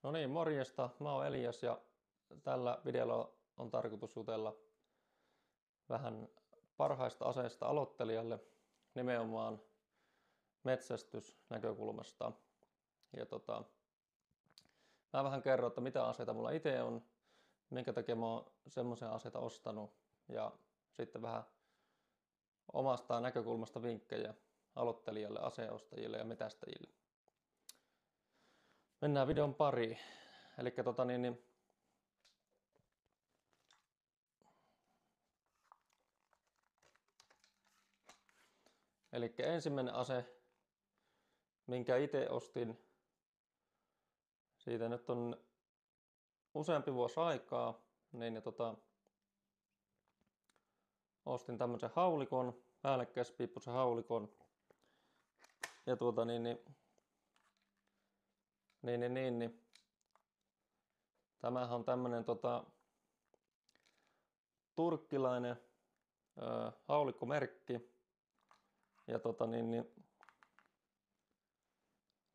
No niin, morjesta. Mä oon Elias ja tällä videolla on tarkoitus jutella vähän parhaista aseista aloittelijalle nimenomaan metsästysnäkökulmasta. Ja mä vähän kerron, että mitä aseita mulla itse on, minkä takia mä oon semmoisia aseita ostanut ja sitten vähän omasta näkökulmasta vinkkejä aloittelijalle, aseostajille ja metästäjille. Mennään videon pariin. Eli ensimmäinen ase, minkä itse ostin, siitä nyt on useampi vuosi aikaa, niin ostin tämmöisen haulikon, päällekkäispiippuisen haulikon. Ja tämähän on tämmönen turkkilainen haulikkomerkki. Ja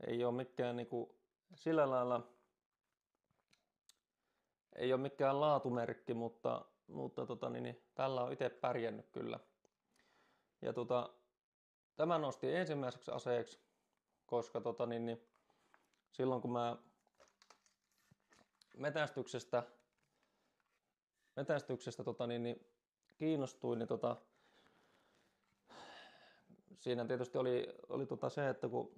ei ole mikään niinku sillä lailla, ei ole mikään laatumerkki, mutta tällä on itse pärjännyt kyllä. Ja tämän nostin ensimmäiseksi aseeksi, koska silloin kun mä metästyksestä kiinnostuin, niin siinä tietysti oli se, että kun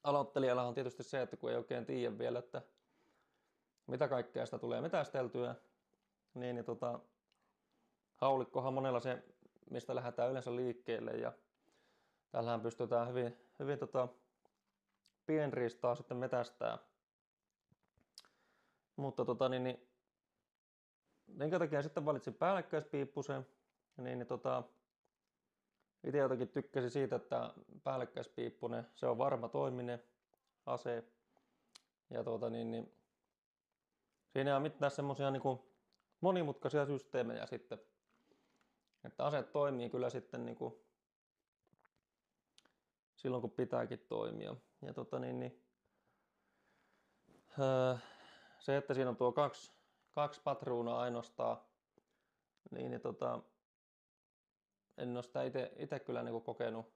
aloittelijalla on tietysti se, että kun ei oikein tiedä vielä, että mitä kaikkea sitä tulee metästeltyä, niin haulikkohan monella se, mistä lähdetään yleensä liikkeelle, ja tällähän pystytään hyvin pienriistaa sitten metästää. Mutta minkä takia sitten valitsin päällekkäispiippusen, niin itse jotenkin tykkäsin siitä, että päällekkäispiippunen, se on varma toiminen ase. Ja siinä ei ole mitään semmosia niinku monimutkaisia systeemejä sitten. Että aseet toimii kyllä sitten niinku silloin kun pitääkin toimia. Ja se, että siinä on tuo kaksi patruunaa ainoastaan, niin en ole sitä itse kyllä niinku kokenut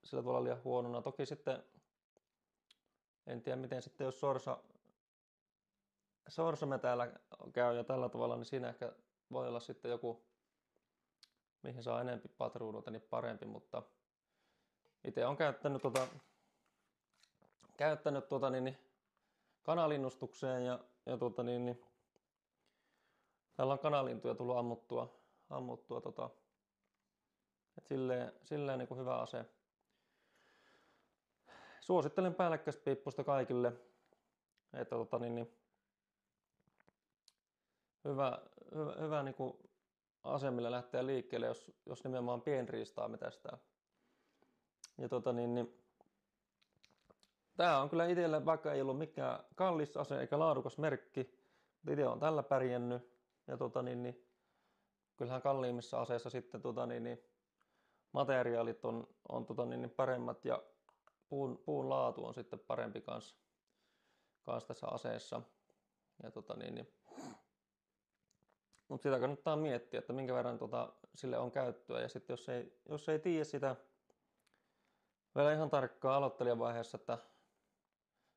sillä tavalla liian huonona. Toki sitten en tiedä miten sitten jos sorsametällä käy ja tällä tavalla, niin siinä ehkä voi olla sitten joku, mihin saa enempi patruunoita, niin parempi, mutta itse olen käyttänyt kanalinnustukseen ja täällä on kanalintuja tullut ammuttua et silleen niin kuin hyvä ase. Suosittelen päällekkäispiippusta kaikille, että hyvä niin kuin ase, millä lähtee liikkeelle, jos nimenomaan pienriistaa metästää. Ja tää on kyllä itselle, vaikka ei ollut mikään kallis ase eikä laadukas merkki, mutta itse on tällä pärjännyt. Ja kyllähän kalliimmissa aseissa sitten materiaalit on paremmat ja puun laatu on sitten parempi kans tässä aseessa. Ja mutta sitä kannattaa miettiä, että minkä verran sille on käyttöä, ja sitten jos ei tiedä sitä vielä ihan tarkkaan aloittelijavaiheessa, että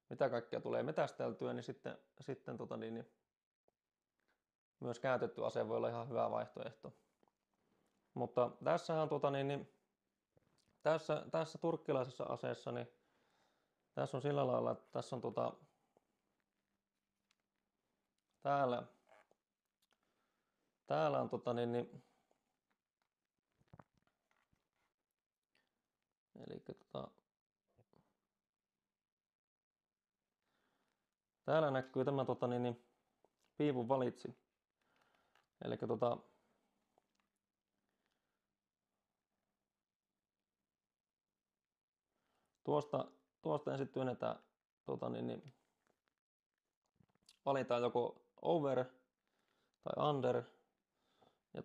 mitä kaikkea tulee metästeltyä, niin sitten myös käytetty ase voi olla ihan hyvä vaihtoehto. Mutta tässähän tässä turkkilaisessa aseessa, niin tässä on sillä lailla, että tässä on täällä on eli täällä näkyy tämä piivun valitsi. Eli tuosta ensin työnnetään valitaan joko over tai under, ja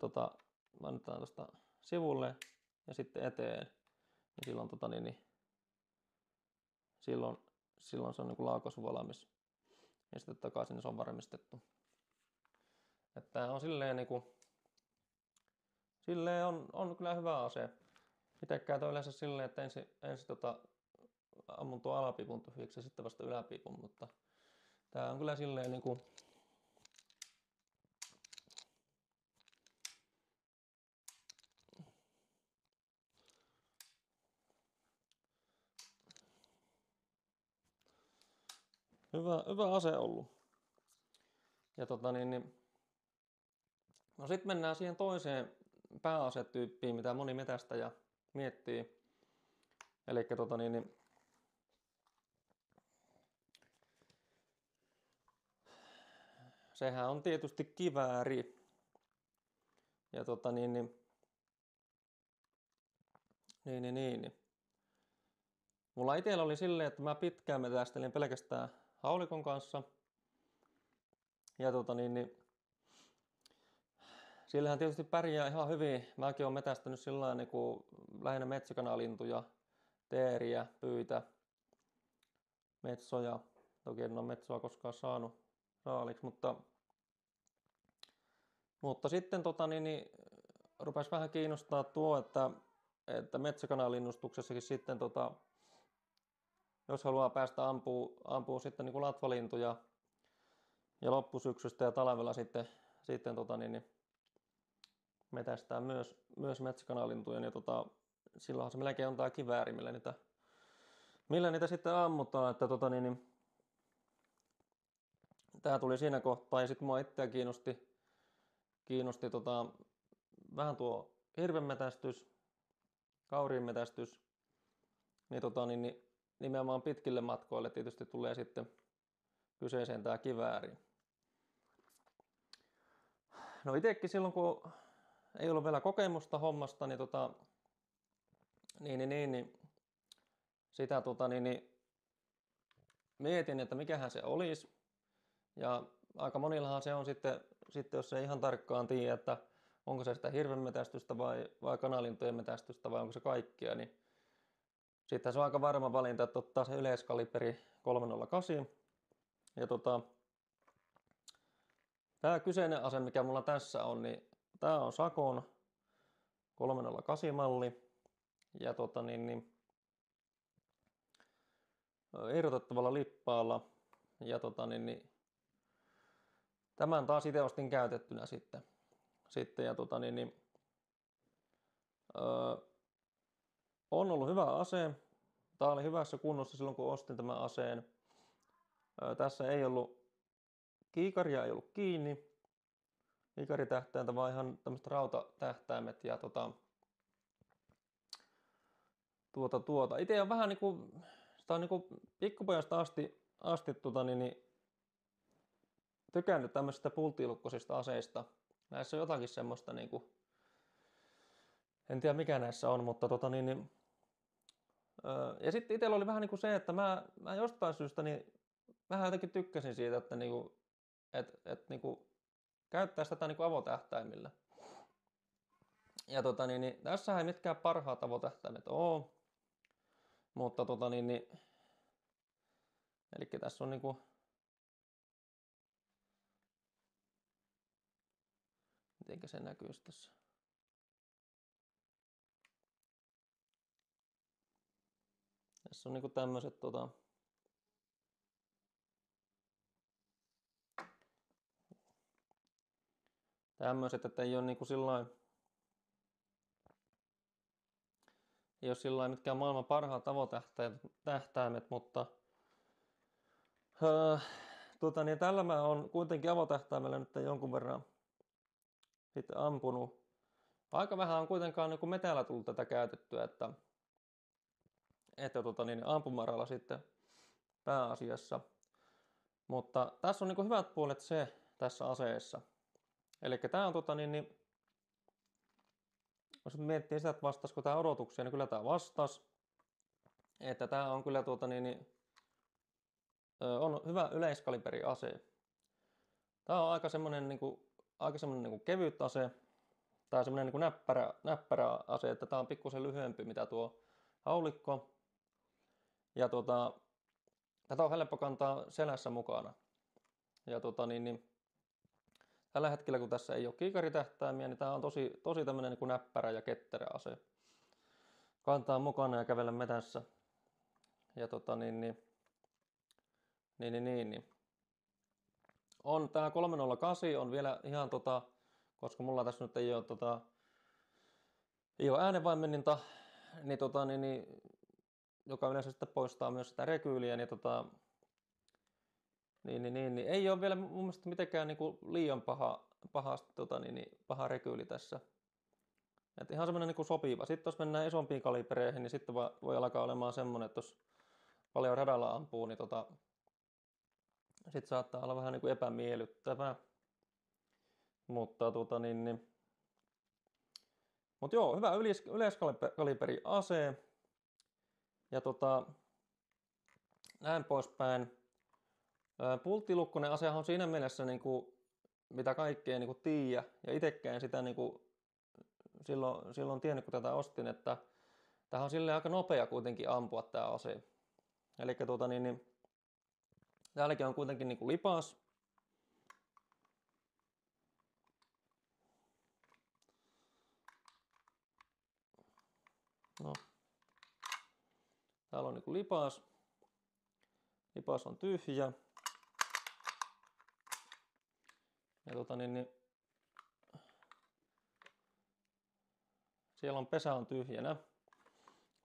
annetaan tuosta sivulle ja sitten eteen, niin silloin silloin se on niin kuin laukaus valmis. Ja sitten takaisin se on varmistettu. Että tää on silleen niinku, silleen on kyllä hyvä ase. Itse käytän yleensä silleen, että ensin ammun tuon alapiipun tyhjäksi ja sitten vasta yläpiipun, mutta tää on kyllä silleen niinku hyvä ase ollut. Ja no sit mennään siihen toiseen pääasetyyppiin, mitä moni metästäjä miettii. Elikkä sehän on tietysti kivääri. Ja mulla itsellä oli silleen, että mä pitkään metästelin pelkästään haulikon kanssa. Ja sillähän tietysti pärjää ihan hyvin. Mäkin oon metästänyt sillain niinku lähinnä metsäkanalintuja, teeriä, pyitä, metsoja. Toki en ole metsoa koskaan saanut saaliksi, mutta sitten rupesi vähän kiinnostaa tuo, että metsäkanalinnustuksessakin sitten jos haluaa päästä ampuu sitten niinku latvalintuja ja loppusyksystä ja talvella sitten metästää myös metsäkanalintuja, niin silloinhan se melkein on tää kivääri, millä niitä sitten ammutaan, että tää tuli siinä kohtaa ja sitten mua itseä kiinnosti vähän tuo hirvenmetästys, kauriinmetästys, niin nimenomaan pitkille matkoille tietysti tulee sitten kyseeseen tää kivääri. No itekin silloin kun ei ollut vielä kokemusta hommasta, niin sitä mietin, että mikähän se olisi. Ja aika monillahan se on sitten jos ei ihan tarkkaan tiedä, että onko se sitä hirvenmetästystä vai kanalintujen metästystä vai onko se kaikkia, niin sitten se on aika varma valinta, että ottaa se yleiskaliberi 308. Ja tämä kyseinen ase, mikä mulla tässä on, niin tää on Sakon 308 malli. Ja irrotettavalla lippaalla. Ja tämän taas itse ostin käytettynä sitten ja on ollut hyvä ase. Tää oli hyvässä kunnossa silloin kun ostin tämän aseen. Tässä ei ollut kiikaria, ei ollut kiinni. Kiikaritähtäintä vaan ihan tämmöiset rautatähtäimet ja itse on vähän niinku sitä on niinku pikkupojasta asti tykännyt tämmöisistä pulttilukkoisista aseista. Näissä on jotakin semmoista niinku, en tiedä mikä näissä on, mutta ja sitten itsellä oli vähän niinku se, että mä jostain syystä niin vähän jotenkin tykkäsin siitä, että niinku käyttäisi tätä niinku avotähtäimillä. Ja tässä ei mitkään parhaat avotähtäimet oo, mutta eli tässä on niinku mitenkä se näkyisi tässä. Tässä on niinku tämmöiset tämmöiset, että ei ole niinku sillain ei ole sillain mitkään maailman parhaat avotähtäimet, mutta tällä mä oon kuitenkin avotähtäimellä nyt jonkun verran sitten ampunut. Aika vähän on kuitenkaan niin metällä tullut tätä käytettyä, että ampumaralla sitten pääasiassa. Mutta tässä on niin hyvät puolet tässä aseessa. Eli tää on jos miettii sitä, että vastaisiko tää odotuksia, niin kyllä tää vastas. Että tää on kyllä on hyvä yleiskaliberi ase. Tää on aika semmonen kevyt ase. Tää on semmonen näppärä ase, että tää on pikkusen lyhyempi mitä tuo haulikko. Ja tätä on helppo kantaa selässä mukana. Ja tällä hetkellä, kun tässä ei ole kiikaritähtäimiä, niin tämä on tosi tämmöinen niin kuin näppärä ja ketterä ase. Kantaa mukana ja kävellä metässä. Ja on tää 308 on vielä ihan koska mulla tässä nyt ei ole ei ole äänenvaimenninta, niin joka yleensä sitten poistaa myös sitä rekyyliä, niin ei ole vielä mun mielestä mitenkään niinku liian paha rekyyli tässä. Et ihan semmoinen niinku sopiva. Sitten jos mennään isompiin kalibereihin, niin sitten voi alkaa olemaan semmoinen, että jos paljon radalla ampuu, niin sitten saattaa olla vähän niinku epämiellyttävää. Mutta Mutta joo, hyvä yleiskaliberi ase. Ja näin poispäin. Pulttilukkoinen asehan on siinä mielessä niinku, mitä kaikkea niinku tiiä. Ja itsekään sitä niinku, silloin tiennyt, kun tätä ostin, että tämähän on silleen aika nopea kuitenkin ampua tää ase. Eli täälläkin on kuitenkin niinku lipas. No. Täällä on niinku lipas. Lipas on tyhjä. Ja siellä on pesä on tyhjänä.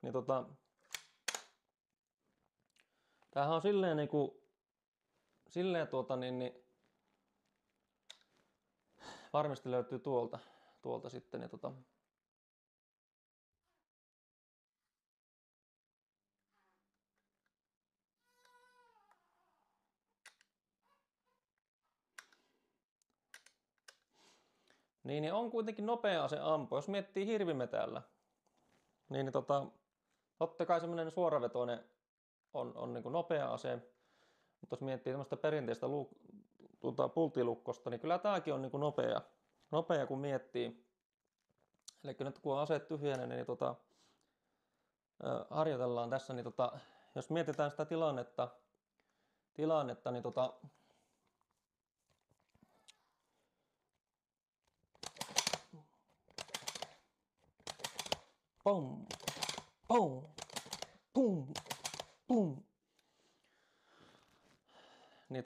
Niin tämähän on silleen varmasti löytyy tuolta sitten niin on kuitenkin nopea ase ampua. Jos miettii hirvimetällä, niin totta kai semmoinen suoravetoinen on niin kuin nopea ase. Mutta jos miettii tämmöistä perinteistä pulttilukkosta, niin kyllä tääkin on niin kuin nopea kun miettii. Eli nyt kun on aseet tyhjänä, niin harjoitellaan tässä, niin jos mietitään sitä tilannetta niin pum, pum, pum, pum. Niin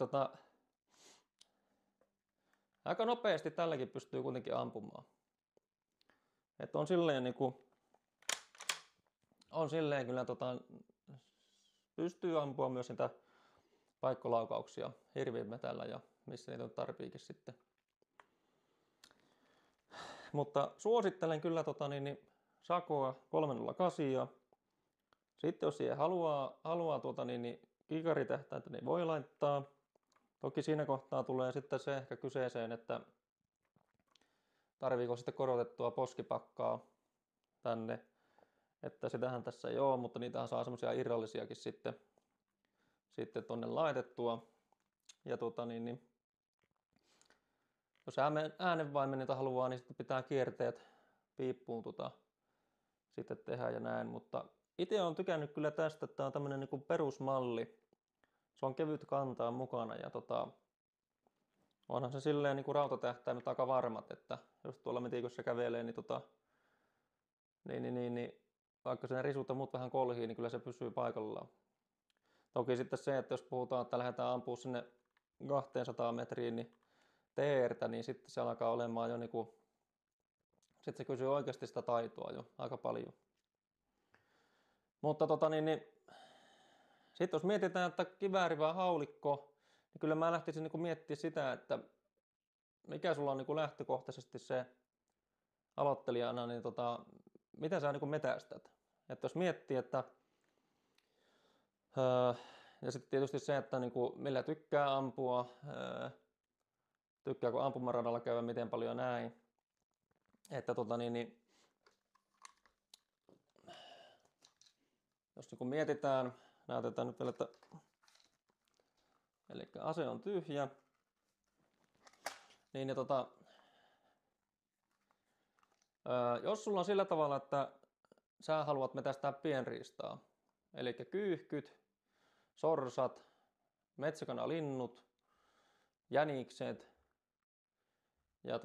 aika nopeasti tälläkin pystyy kuitenkin ampumaan. Että on silleen kyllä pystyy ampua myös niitä paikkolaukauksia hirvimetällä ja missä niitä on tarpeekin sitten. Mutta suosittelen kyllä Sakoa 308. Sitten jos siihen haluaa kiikaritähtäintä, niin voi laittaa. Toki siinä kohtaa tulee sitten se ehkä kyseeseen, että tarviiko sitten korotettua poskipakkaa tänne. Että sitähän tässä ei ole, mutta niitähän saa semmoisia irrallisiakin sitten tonne laitettua. Ja jos äänenvaimenninta haluaa, niin sitten pitää kierteet piippuun sitten tehdä ja näin. Mutta itse olen tykännyt kyllä tästä, että tämä on tämmöinen niin kuin perusmalli. Se on kevyt kantaa mukana ja onhan se silleen niin kuin rautatähtäimet aika varmat, että jos tuolla metikossa kävelee, niin vaikka sen risut ja muut vähän kolhii, niin kyllä se pysyy paikallaan. Toki sitten se, että jos puhutaan, että lähdetään ampua sinne 200 metriin, niin TR:tä, niin sitten se alkaa olemaan jo sitten se kysyy oikeasti sitä taitoa jo aika paljon. Mutta sitten jos mietitään, että kivääri vai haulikko, niin kyllä mä lähtisin miettimään sitä, että mikä sulla on lähtökohtaisesti se aloittelijana, niin miten sä metästät. Että jos miettii, että ja sitten tietysti se, että millä tykkää ampua, tykkääkö ampumaradalla käydä, miten paljon näin. Että jos mietitään, näytetään nyt vielä, että eli ase on tyhjä, niin jos sulla on sillä tavalla, että sä haluat metästää pienriistaa, eli kyyhkyt, sorsat, metsäkanalinnut, jänikset ja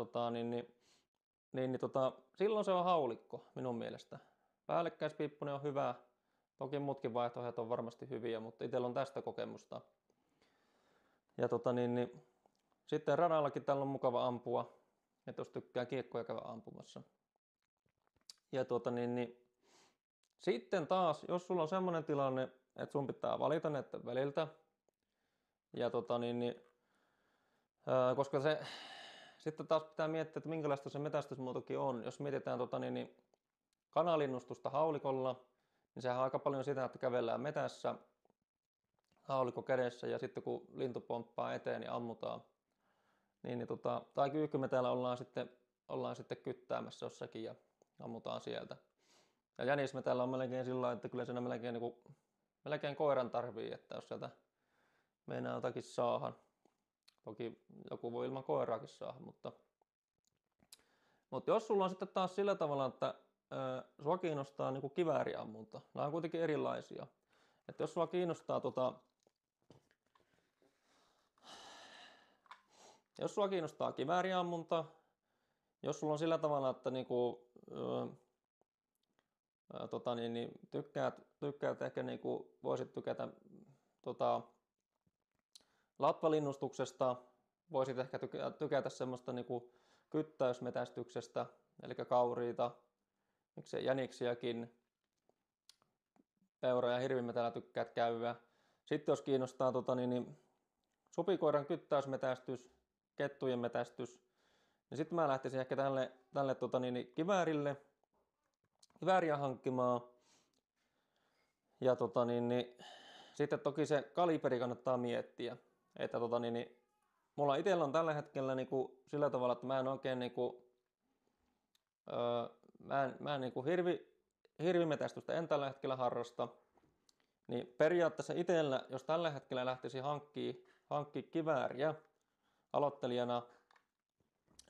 silloin se on haulikko minun mielestä. Päällekkäispiippunen on hyvä. Toki muutkin vaihtoehdot on varmasti hyviä, mutta itsellä on tästä kokemusta. Ja sitten radallakin tällä on mukava ampua, että jos tykkää kiekkoja käydä ampumassa. Ja sitten taas, jos sulla on semmoinen tilanne, että sun pitää valita näiden väliltä, ja koska se sitten taas pitää miettiä, että minkälaista se metästysmuotokin on. Jos mietitään kanalinnustusta haulikolla, niin sehän on aika paljon sitä, että kävellään metässä haulikko kädessä ja sitten kun lintu pomppaa eteen, niin ammutaan. Tai kyykkymetällä ollaan sitten kyttäämässä jossakin ja ammutaan sieltä. Ja jänismetällä on melkein sillä lailla, että kyllä siinä melkein koiran tarvii, että jos sieltä meinaa jotakin saada. Toki joku voi ilman koiraakin saada, mutta jos sulla on sitten taas sillä tavalla, että sua kiinnostaa niin kuin kivääriammunta, nämä on kuitenkin erilaisia. Että jos sua kiinnostaa kivääriammunta, jos sulla on sillä tavalla, että tykkäät ehkä voisit tykätä latvalinnustuksesta, voisit ehkä tykätä semmoista kyttäysmetästyksestä, eli kauriita, miksei jäniksiäkin, peura- ja hirvimetällä tykkäät käydä. Sitten jos kiinnostaa supikoiran kyttäysmetästys, kettujen metästys, niin sitten mä lähtisin ehkä tälle kivääriä hankkimaan. Ja sitten toki se kaliberi kannattaa miettiä, että mulla itsellä on tällä hetkellä sillä tavalla, että mä en oikein hirvimetästystä en tällä hetkellä harrasta. Niin periaatteessa itsellä, jos tällä hetkellä lähtisi hankkia kivääriä aloittelijana,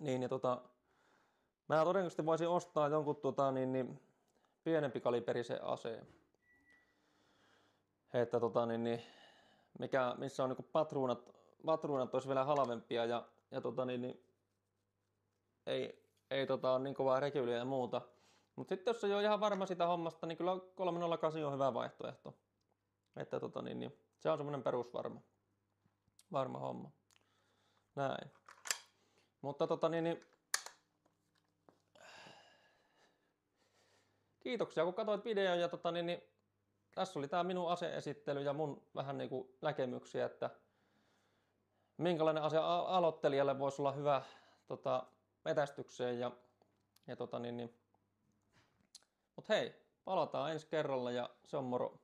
niin mä todennäköisesti voisin ostaa jonkun pienempi kaliberisen aseen. Että missä on patruunat olisi vielä halvempia ja ei ole niin kovaa rekyyliä ja muuta. Mutta sitten jos ei ole ihan varma sitä hommasta, niin kyllä 308 on hyvä vaihtoehto. Että se on semmoinen perusvarma homma. Näin. Mutta kiitoksia kun katsoit videon ja tässä oli tää minun aseesittely ja mun vähän näkemyksiä, että minkälainen ase aloittelijalle voisi olla hyvä metästykseen mut hei, palataan ensi kerralla ja se on moro.